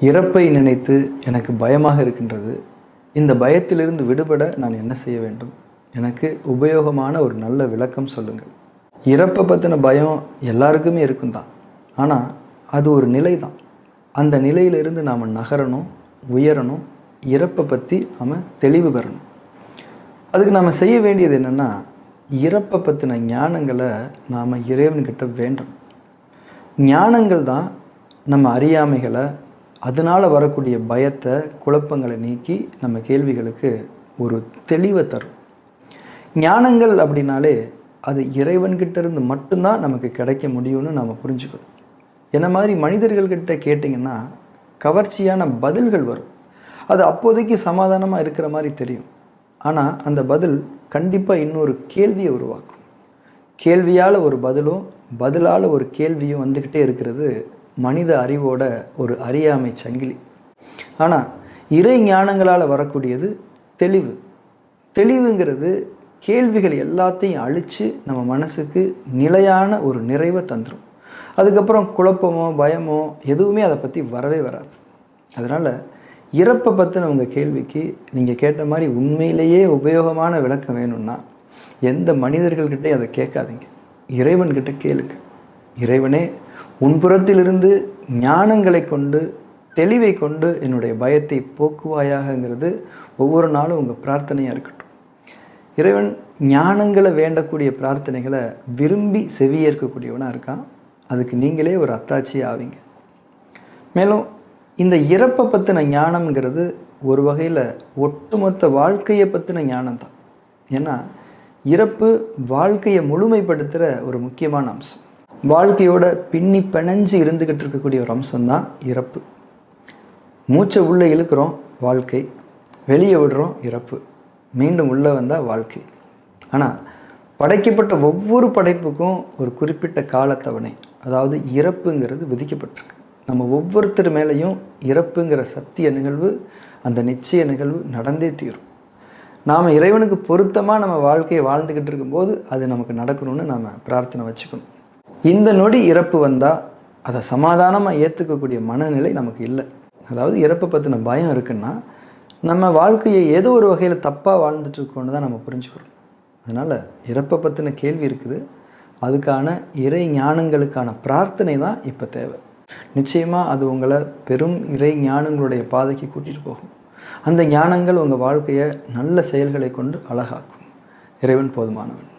இறப்பை நினைத்து எனக்கு பயமாக இருக்கின்றது. இந்த பயத்திலிருந்து விடுபட நான் என்ன செய்ய வேண்டும்? எனக்கு உபயோகமான ஒரு நல்ல விளக்கம் சொல்லுங்கள். இறப்பை பற்றின பயம் எல்லாருக்குமே இருக்கும் தான். ஆனால் அது ஒரு நிலை தான். அந்த நிலையிலிருந்து நாம் நகரணும், உயரணும். இறப்பை பற்றி நாம் தெளிவு பெறணும். அதுக்கு நாம் செய்ய வேண்டியது என்னென்னா, இறப்பை பற்றின ஞானங்களை நாம் இறைவன்கிட்ட வேண்டும். ஞானங்கள் தான் நம்ம அறியாமைகளை, அதனால் வரக்கூடிய பயத்தை, குழப்பங்களை நீக்கி நம்ம கேள்விகளுக்கு ஒரு தெளிவை தரும். ஞானங்கள் அப்படின்னாலே அது இறைவன்கிட்ட இருந்து மட்டும்தான் நமக்கு கிடைக்க முடியும்னு நாம் புரிஞ்சுக்கணும். என்ன மாதிரி மனிதர்கள்கிட்ட கேட்டிங்கன்னா கவர்ச்சியான பதில்கள் வரும். அது அப்போதைக்கு சமாதானமாக இருக்கிற மாதிரி தெரியும். ஆனால் அந்த பதில் கண்டிப்பாக இன்னொரு கேள்வியை உருவாக்கும். கேள்வியால் ஒரு பதிலும், பதிலால் ஒரு கேள்வியும் வந்துக்கிட்டே இருக்கிறது மனித அறிவோட ஒரு அறியாமை சங்கிலி. ஆனால் இறை ஞானங்களால் வரக்கூடியது தெளிவு. தெளிவுங்கிறது கேள்விகள் எல்லாத்தையும் அழித்து நம்ம மனசுக்கு நிலையான ஒரு நிறைவை தந்துடும். அதுக்கப்புறம் குழப்பமோ பயமோ எதுவுமே அதை பற்றி வரவே வராது. அதனால் இறப்பை பற்றின உங்கள் கேள்விக்கு நீங்கள் கேட்ட மாதிரி உண்மையிலேயே உபயோகமான விளக்கம் வேணும்னா எந்த மனிதர்கள்கிட்டே அதை கேட்காதீங்க, இறைவன்கிட்ட கேளுங்க. இறைவனே, உன்புறத்திலிருந்து ஞானங்களை கொண்டு, தெளிவை கொண்டு என்னுடைய பயத்தை போக்குவாயாகங்கிறது ஒவ்வொரு நாளும் உங்கள் பிரார்த்தனையாக இருக்கட்டும். இறைவன் ஞானங்களை வேண்டக்கூடிய பிரார்த்தனைகளை விரும்பி செவியேற்கக்கூடியவனாக இருக்கான். அதுக்கு நீங்களே ஒரு அத்தாட்சி ஆவீங்க. மேலும் இந்த இறப்பை பற்றின ஞானம்ங்கிறது ஒரு வகையில் ஒட்டுமொத்த வாழ்க்கையை பற்றின ஞானம் தான். ஏன்னா இறப்பு வாழ்க்கையை முழுமைப்படுத்துகிற ஒரு முக்கியமான அம்சம். வாழ்க்கையோட பின்னி பிணைஞ்சு இருந்துக்கிட்டு இருக்கக்கூடிய ஒரு அம்சம்தான் இறப்பு. மூச்சை உள்ளே இழுக்கிறோம் வாழ்க்கை, வெளியே விடுறோம் இறப்பு, மீண்டும் உள்ளே வந்தால் வாழ்க்கை. ஆனால் படைக்கப்பட்ட ஒவ்வொரு படைப்புக்கும் ஒரு குறிப்பிட்ட காலத்தவணை, அதாவது இறப்புங்கிறது விதிக்கப்பட்டிருக்கு. நம்ம ஒவ்வொருத்தர் மேலேயும் இறப்புங்கிற சத்திய நிகழ்வு, அந்த நிச்சய நிகழ்வு நடந்தே தீரும். நாம் இறைவனுக்கு பொருத்தமாக நம்ம வாழ்க்கையை வாழ்ந்துக்கிட்டு இருக்கும்போது அது நமக்கு நடக்கணும்னு நாம் பிரார்த்தனை வச்சுக்கணும். இந்த நொடி இறப்பு வந்தால் அதை சமாதானமாக ஏற்றுக்கக்கூடிய மனநிலை நமக்கு இல்லை. அதாவது இறப்பை பற்றின பயம் இருக்குன்னா நம்ம வாழ்க்கையை ஏதோ ஒரு வகையில் தப்பாக வாழ்ந்துட்டு இருக்கோன்னு தான் நம்ம புரிஞ்சுக்கிறோம். அதனால் இறப்பை பற்றின கேள்வி இருக்குது, அதுக்கான இறை ஞானங்களுக்கான பிரார்த்தனை தான் இப்போ தேவை. நிச்சயமாக அது உங்களை பெரும் இறை ஞானங்களுடைய பாதைக்கு கூட்டிகிட்டு போகும். அந்த ஞானங்கள் உங்கள் வாழ்க்கையை நல்ல செயல்களை கொண்டு அழகாக்கும். இறைவன் போதுமானவன்.